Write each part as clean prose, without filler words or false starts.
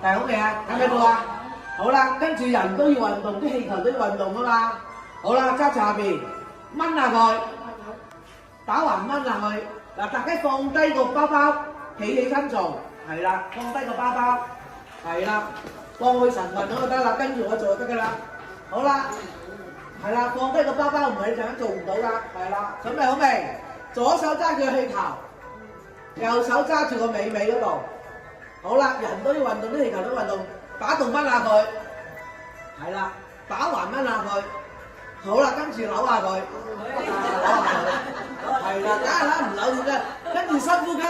大好未啊？睇唔睇到啊？好啦，跟住人都要運動，啲氣球都要運動啊嘛。好啦，揸住下邊，掹下佢，打橫掹下佢。嗱，大家放低個包包，企起身做，係啦，放低個包包，係啦，放去神運咁就得啦，跟住我做就得㗎啦。好啦，係啦，放低個包包，唔係你陣間做唔到㗎，係啦，準備好未？左手揸住個氣球，右手揸住個尾嗰度。好啦，人都要運動，啲氣球都運動，打動掹下佢，係啦，打橫掹下佢。好啦，跟住扭下佢，扭下佢，係啦，梗係啦，唔扭點啫？跟住深呼吸，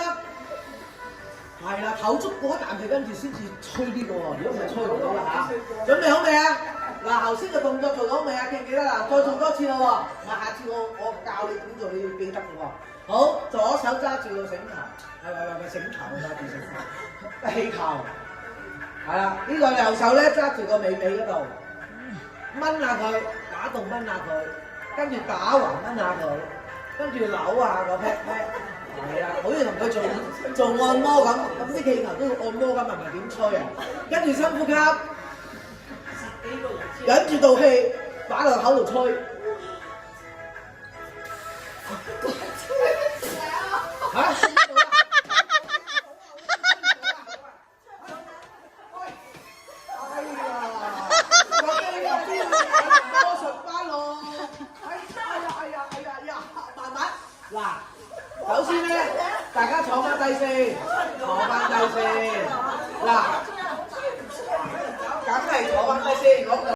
係啦，唞足嗰啖氣，跟住先至吹呢個喎，如果唔係吹唔到啦嚇。準備好未啊？嗱，頭先嘅動作做到未啊？記唔記得啦？再做多次咯喎，下次我教你點做，你要記得嘅喎。好，左手揸住個繩頭，係繩頭揸住繩頭，氣球，係啦，呢個右手咧揸住個尾嗰度，掹下佢。打動掹下佢，跟住打橫掹下佢，跟住扭下個 pat pat， 係啦，好似同佢做按摩咁，咁啲氣球都要按摩咁，係咪點吹啊？跟住深呼吸，忍住道氣，擺落口度吹。嚇！嗱，首先咧，大家坐翻低先，坐翻低先。嗱，梗係坐翻低先。